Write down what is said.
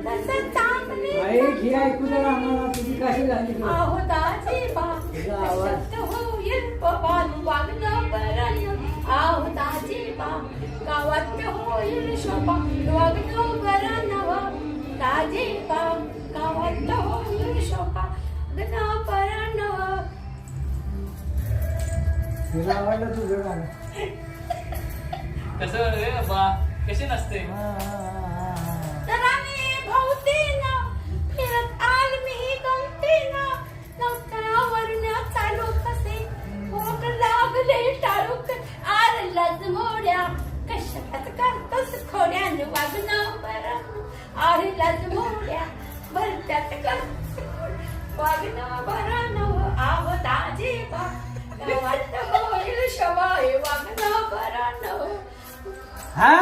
तसं चांगली आई घे ऐकू दे आम्हाला तुझी कशी झाली ती? आहो दाजी बा तुझा आवाज. कशात होईल पवान वागणं बरं आहो दाजी बा गावात होईल शोभा वागणं बरं नव दाजी बा गावात होईल शोभा वागणं बरं नव तुला आवडलं तुझं गाणं कसं रे बा कशी नसते तर आम्ही भोवतीनं फिरत आल मी गमतीनं नौकावरनं चालू कसे भोग लागले टाळूक आर लज मोड्या कशात करतोस खोड्यानं वागणं बरं आर लज मोड्या भरत्यात करतोस वागणं बरं नव आव दाजी बा गावात होईल शवाय वागणं बरं नव हा